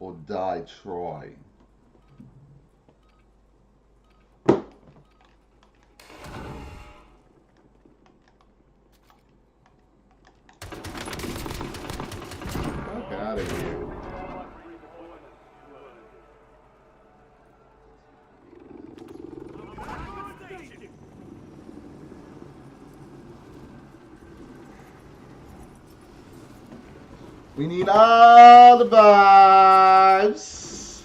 Or die trying. Fuck out of here. We need all the vibes.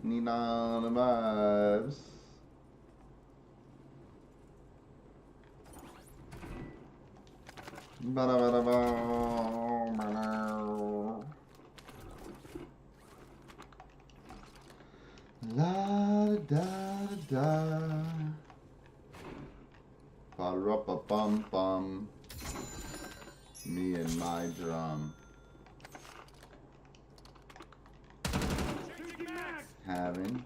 Need all the vibes. La da da da. Ba-ra-ba-bum-bum. Me and my drum. Having.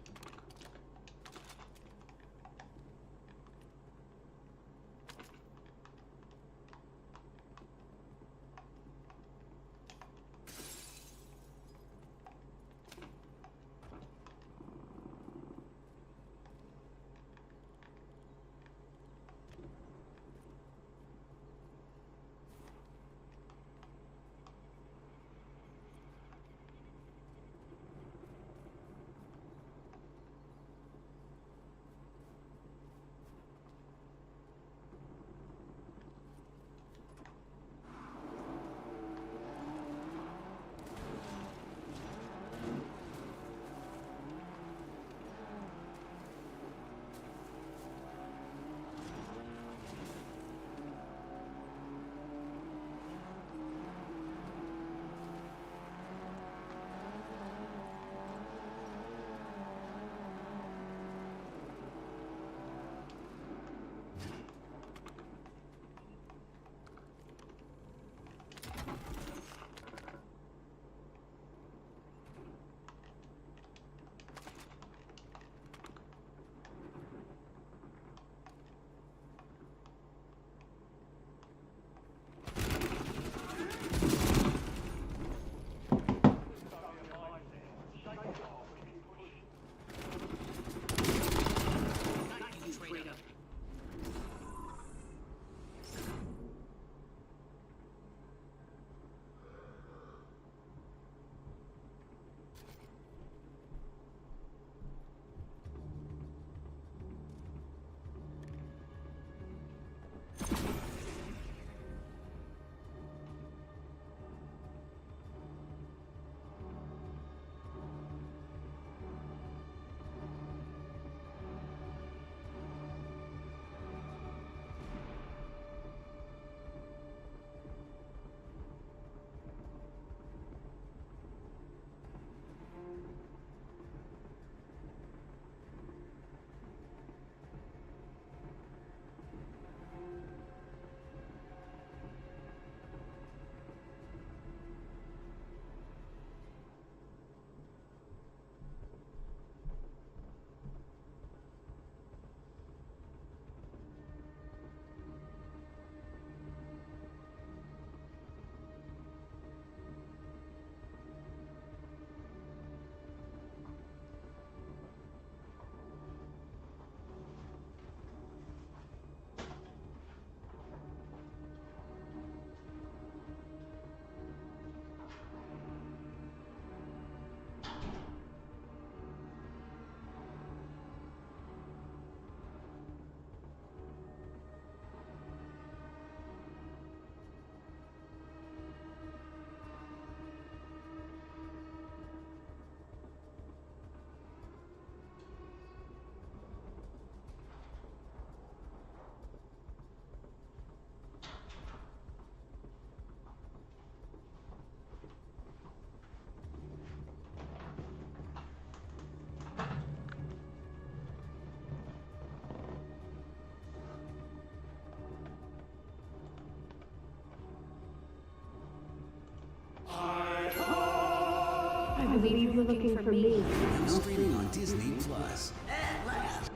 believe you were looking for me. Now streaming on Disney Plus. At last.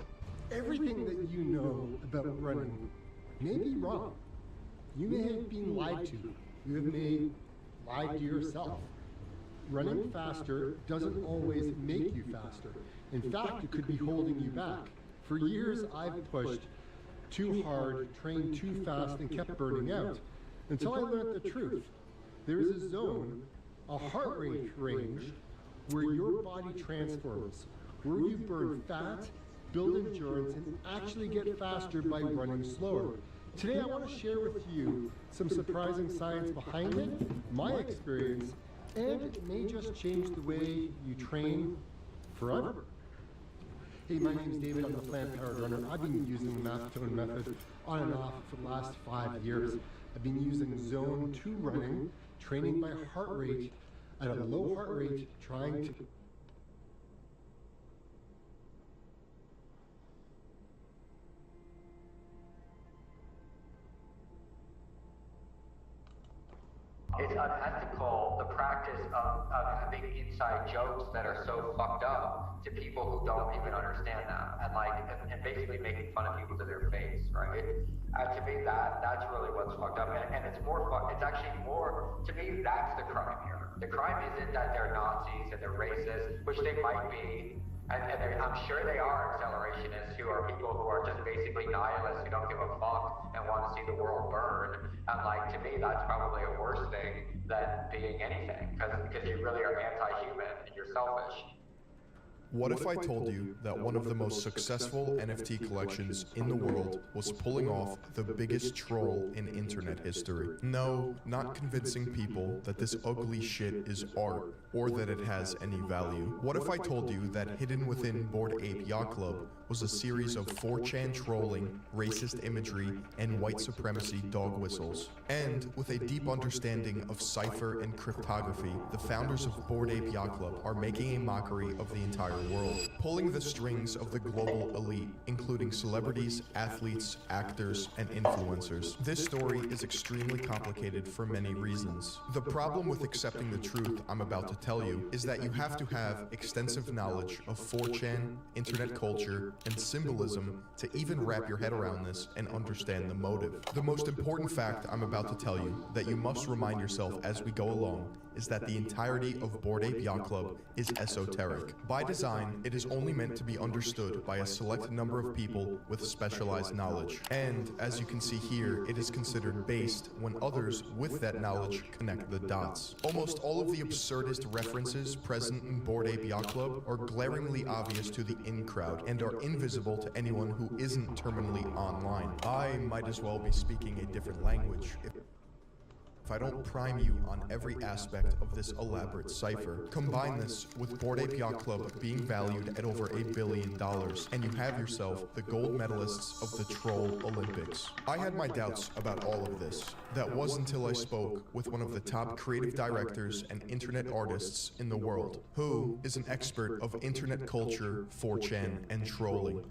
Everything that you know about running may be wrong. You may have been lied to. You may lied to yourself. Running faster doesn't always make you faster. In fact, it could be holding you back. For years, I've pushed too hard, trained too fast, and kept burning out. Until I learned the truth. There is a zone, a heart rate range, where your body transforms, where you burn fat, build endurance, and actually get faster by running slower. Today I want to share with you some surprising science behind it, my experience, and it may just change the way you train forever. Hey, my name is David, I'm the plant-powered runner. I've been using the Mathotone method on and off for the last 5 years. I've been using Zone 2 running, training my heart rate at a low heart rate, trying to It's unethical, the practice of having inside jokes that are so fucked up to people who don't even understand that, and basically making fun of people to their face, right? To me, that's really what's fucked up, and it's more it's actually more, to me, that's the crime here. The crime isn't that they're Nazis and they're racist, which they might be, and I'm sure they are accelerationists who are people who are just basically nihilists who don't give a fuck and want to see the world burn. And to me, that's probably a worse thing than being anything, because you really are anti-human and you're selfish. What if I told you that one of the most successful NFT collections in the world was pulling off the biggest troll in internet history? No, not convincing people that this ugly shit is art or that it has any value. What if I told you that hidden within Bored Ape Yacht Club was a series of 4chan trolling, racist imagery, and white supremacy dog whistles? And with a deep understanding of cipher and cryptography, the founders of Bored Ape Yacht Club are making a mockery of the entire world, pulling the strings of the global elite, including celebrities, athletes, actors, and influencers. This story is extremely complicated for many reasons. The problem with accepting the truth I'm about to tell you is that you have to have extensive knowledge of 4chan, internet culture, and symbolism to even wrap your head around this and understand the motive. The most important fact I'm about to tell you that you must remind yourself as we go along is that the entirety of Bored Ape Yacht Club is esoteric. By design, it is only meant to be understood by a select number of people with specialized knowledge. And, as you can see here, it is considered based when others with that knowledge connect the dots. Almost all of the absurdist references present in Bored Ape Yacht Club are glaringly obvious to the in-crowd and are invisible to anyone who isn't terminally online. I might as well be speaking a different language if I don't prime you on every aspect of this elaborate cipher. Combine this with Bored Ape Yacht Club being valued at over $8 billion, and you have yourself the gold medalists of the Troll Olympics. I had my doubts about all of this. That was until I spoke with one of the top creative directors and internet artists in the world, who is an expert of internet culture, 4chan, and trolling.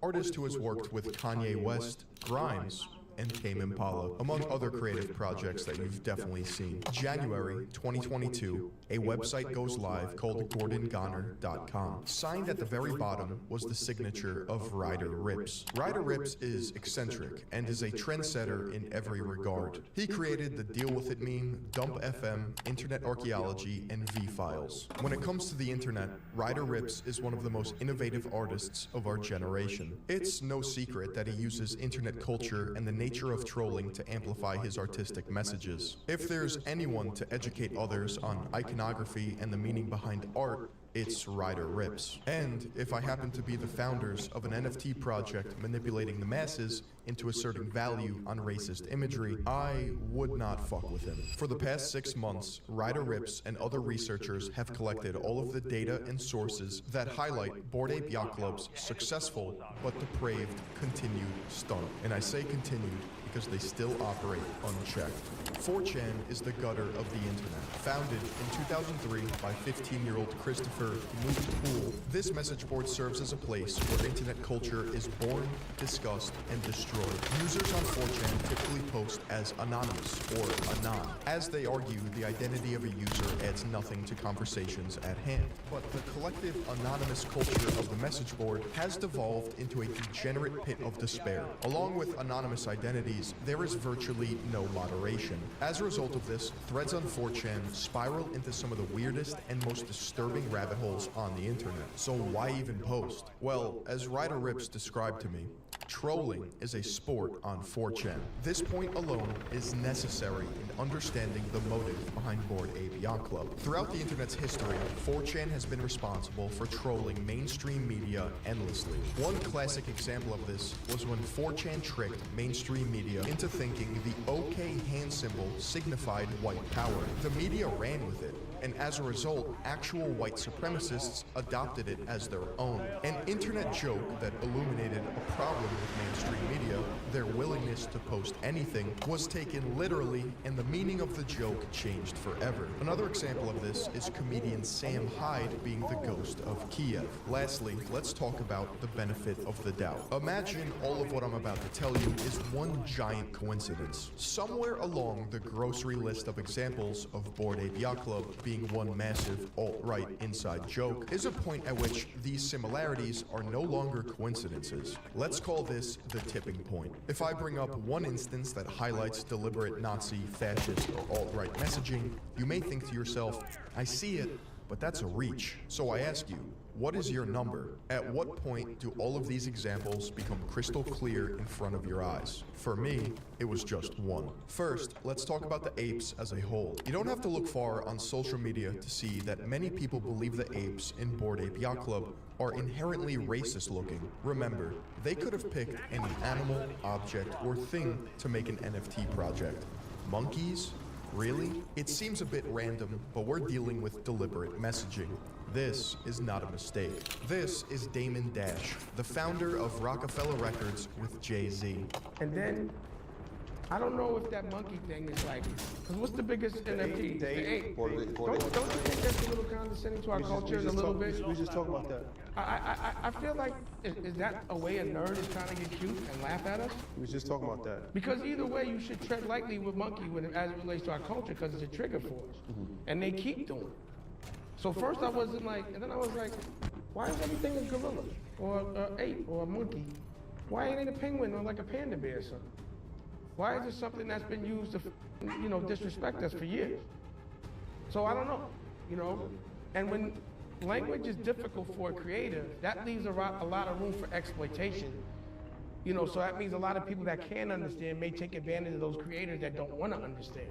Artist who has worked with Kanye West, Grimes, and Tame Impala, among other creative projects that you've definitely seen. January 2022, a website goes live called GordonGoner.com. Signed at the very bottom was the signature of Ryder Rips. Ryder Rips is eccentric and is a trendsetter in every regard. He created the Deal With It meme, Dump FM, Internet Archaeology, and V-Files. When it comes to the internet, Ryder Rips is one of the most innovative artists of our generation. It's no secret that he uses internet culture and the nature of trolling to amplify his artistic messages. If there's anyone to educate others on iconography and the meaning behind art, it's Ryder Rips. And if I happen to be the founders of an NFT project manipulating the masses into asserting value on racist imagery, I would not fuck with him. For the past 6 months, Ryder Rips and other researchers have collected all of the data and sources that highlight Bored Ape Yacht Club's successful but depraved continued stunt. And I say continued because they still operate unchecked. 4chan is the gutter of the internet. Founded in 2003 by 15-year-old Christopher Poole, this message board serves as a place where internet culture is born, discussed, and destroyed. Users on 4chan typically post as anonymous or anon. As they argue, the identity of a user adds nothing to conversations at hand. But the collective anonymous culture of the message board has devolved into a degenerate pit of despair. Along with anonymous identities, there is virtually no moderation. As a result of this, threads on 4chan spiral into some of the weirdest and most disturbing rabbit holes on the internet. So why even post? Well, as Ryder Rips described to me, trolling is a sport on 4chan. This point alone is necessary in understanding the motive behind Bored Ape Yacht Club. Throughout the internet's history, 4chan has been responsible for trolling mainstream media endlessly. One classic example of this was when 4chan tricked mainstream media into thinking the OK hand symbol signified white power. The media ran with it, and as a result, actual white supremacists adopted it as their own. An internet joke that illuminated a problem with mainstream media, their willingness to post anything, was taken literally, and the meaning of the joke changed forever. Another example of this is comedian Sam Hyde being the ghost of Kiev. Lastly, let's talk about the benefit of the doubt. Imagine all of what I'm about to tell you is one giant coincidence. Somewhere along the grocery list of examples of Bored Ape Yacht Club being one massive alt-right inside joke is a point at which these similarities are no longer coincidences. Let's call this the tipping point. If I bring up one instance that highlights deliberate Nazi, fascist, or alt-right messaging, you may think to yourself, I see it, but that's a reach. So I ask you, what is your number? At what point do all of these examples become crystal clear in front of your eyes? For me, it was just one. First, let's talk about the apes as a whole. You don't have to look far on social media to see that many people believe the apes in Bored Ape Yacht Club are inherently racist looking. Remember, they could have picked any animal, object, or thing to make an NFT project. Monkeys? Really? It seems a bit random, but we're dealing with deliberate messaging. This is not a mistake. This is Damon Dash, the founder of Rockefeller Records with Jay-Z. And then, I don't know if that monkey thing is like, because what's the biggest NFT? The ape. Don't you think that's a little condescending to our culture a little bit? We just talked about that. I feel like, is that a way a nerd is trying to get cute and laugh at us? We was just talking about that. Because either way, you should tread lightly with monkey as it relates to our culture, because it's a trigger for us. And they keep doing it. So first I wasn't like, and then I was like, why is everything a gorilla or an ape or a monkey? Why ain't it a penguin or like a panda bear or something? Why is it something that's been used to, disrespect us for years? So I don't know, And when language is difficult for a creator, that leaves a lot of room for exploitation. So that means a lot of people that can understand may take advantage of those creators that don't want to understand.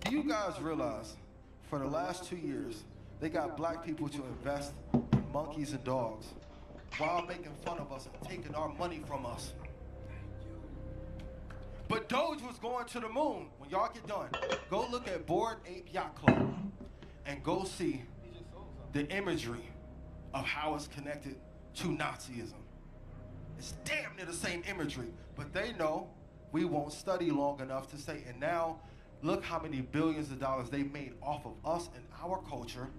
Do you guys realize for the last 2 years, they got black people to invest in monkeys and dogs while making fun of us and taking our money from us? But Doge was going to the moon. When y'all get done, go look at Bored Ape Yacht Club and go see the imagery of how it's connected to Nazism. It's damn near the same imagery, but they know we won't study long enough to say, and now look how many billions of dollars they made off of us and our culture,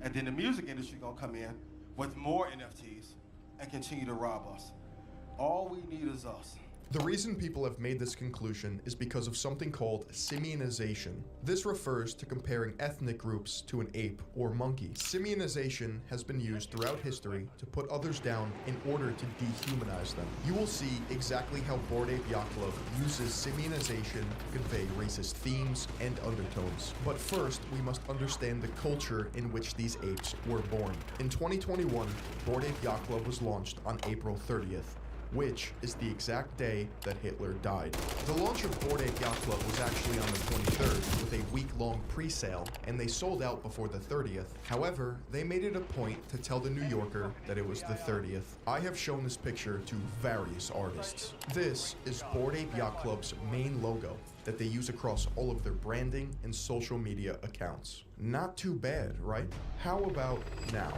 and then the music industry gonna come in with more NFTs and continue to rob us. All we need is us. The reason people have made this conclusion is because of something called simianization. This refers to comparing ethnic groups to an ape or monkey. Simianization has been used throughout history to put others down in order to dehumanize them. You will see exactly how Bored Ape Yacht Club uses simianization to convey racist themes and undertones. But first, we must understand the culture in which these apes were born. In 2021, Bored Ape Yacht Club was launched on April 30th. Which is the exact day that Hitler died. The launch of Bored Ape Yacht Club was actually on the 23rd with a week-long pre-sale, and they sold out before the 30th. However, they made it a point to tell the New Yorker that it was the 30th. I have shown this picture to various artists. This is Bored Ape Yacht Club's main logo that they use across all of their branding and social media accounts. Not too bad, right? How about now?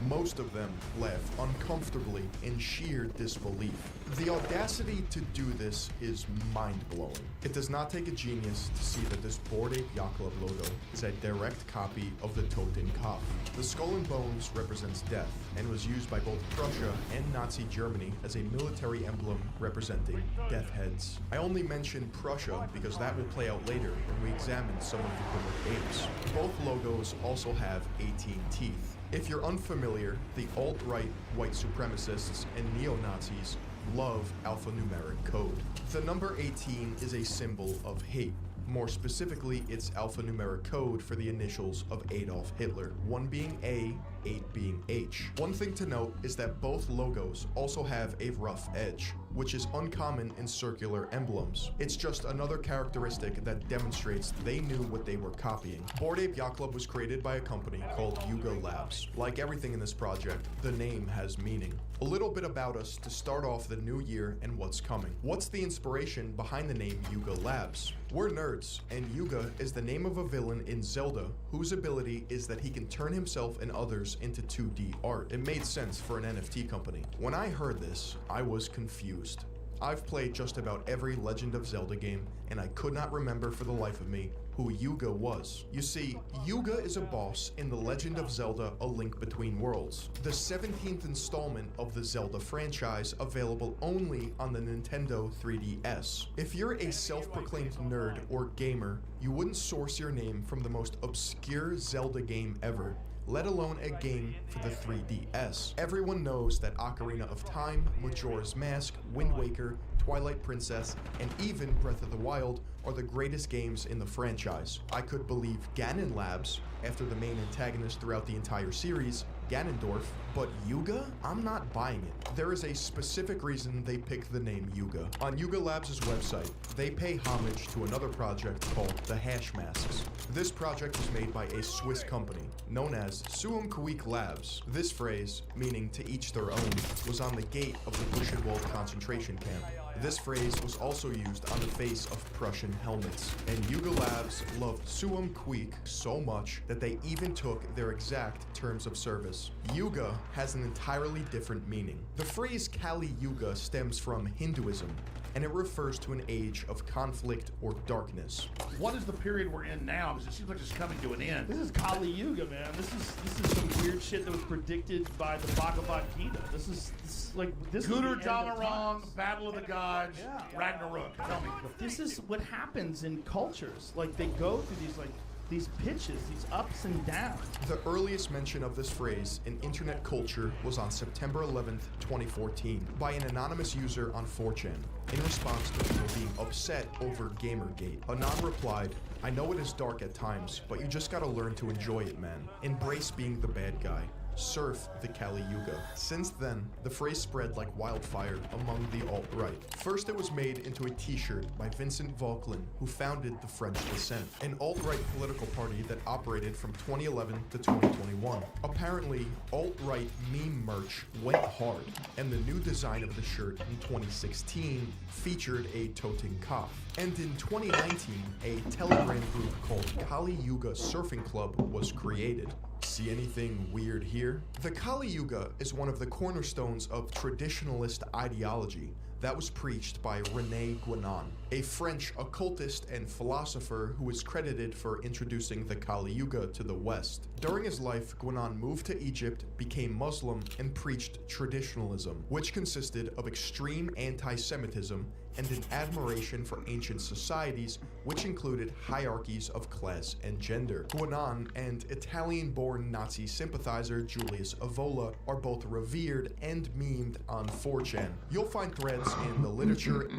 Most of them laugh uncomfortably in sheer disbelief. The audacity to do this is mind-blowing. It does not take a genius to see that this Bored Ape Yacht Club logo is a direct copy of the Totenkopf. The skull and bones represents death and was used by both Prussia and Nazi Germany as a military emblem representing death heads. I only mention Prussia because that will play out later when we examine some of the Bored Apes. Both logos also have 18 teeth. If you're unfamiliar, the alt-right white supremacists and neo-Nazis love alphanumeric code. The number 18 is a symbol of hate. More specifically, it's alphanumeric code for the initials of Adolf Hitler, 1 being A, 8 being H. One thing to note is that both logos also have a rough edge, which is uncommon in circular emblems. It's just another characteristic that demonstrates they knew what they were copying. Bored Ape Yacht Club was created by a company called Yuga Labs. Like everything in this project, the name has meaning. A little bit about us to start off the new year and what's coming. What's the inspiration behind the name Yuga Labs? We're nerds, and Yuga is the name of a villain in Zelda whose ability is that he can turn himself and others into 2D art. It made sense for an NFT company. When I heard this, I was confused. I've played just about every Legend of Zelda game, and I could not remember for the life of me who Yuga was. You see, Yuga is a boss in The Legend of Zelda: A Link Between Worlds, the 17th installment of the Zelda franchise, available only on the Nintendo 3DS. If you're a self-proclaimed nerd or gamer, you wouldn't source your name from the most obscure Zelda game ever, let alone a game for the 3DS. Everyone knows that Ocarina of Time, Majora's Mask, Wind Waker, Twilight Princess, and even Breath of the Wild are the greatest games in the franchise. I could believe Ganon Labs, after the main antagonist throughout the entire series, Ganondorf, but Yuga? I'm not buying it. There is a specific reason they picked the name Yuga. On Yuga Labs' website, they pay homage to another project called the Hash Masks. This project was made by a Swiss company known as Suum Cuique Labs. This phrase, meaning to each their own, was on the gate of the Buchenwald concentration camp. This phrase was also used on the face of Prussian helmets, and Yuga Labs loved Suum Cuique so much that they even took their exact terms of service. Yuga has an entirely different meaning. The phrase Kali Yuga stems from Hinduism, and it refers to an age of conflict or darkness. What is the period we're in now? Because it seems like it's coming to an end. This is Kali Yuga, man. This is some weird shit that was predicted by the Bhagavad Gita. This is Guder Damaran, Battle of the Gods, Yeah. Ragnarok. Tell me. This is what happens in cultures. Like, they go through these pitches, these ups and downs. The earliest mention of this phrase in internet culture was on September 11th, 2014, by an anonymous user on 4chan, in response to people being upset over Gamergate. Anon replied, "I know it is dark at times, but you just gotta learn to enjoy it, man. Embrace being the bad guy. Surf the Kali Yuga." Since then, the phrase spread like wildfire among the alt-right. First, it was made into a t-shirt by Vincent Vauquelin, who founded the French Descent, an alt-right political party that operated from 2011 to 2021. Apparently, alt-right meme merch went hard, and the new design of the shirt in 2016 featured a Totenkopf. And in 2019, a Telegram group called Kali Yuga Surfing Club was created. See anything weird here? The Kali Yuga is one of the cornerstones of traditionalist ideology that was preached by René Guénon, a French occultist and philosopher who is credited for introducing the Kali Yuga to the West. During his life, Guénon moved to Egypt, became Muslim, and preached traditionalism, which consisted of extreme anti-Semitism and an admiration for ancient societies, which included hierarchies of class and gender. Guénon and Italian-born Nazi sympathizer Julius Evola are both revered and memed on 4chan. You'll find threads in the literature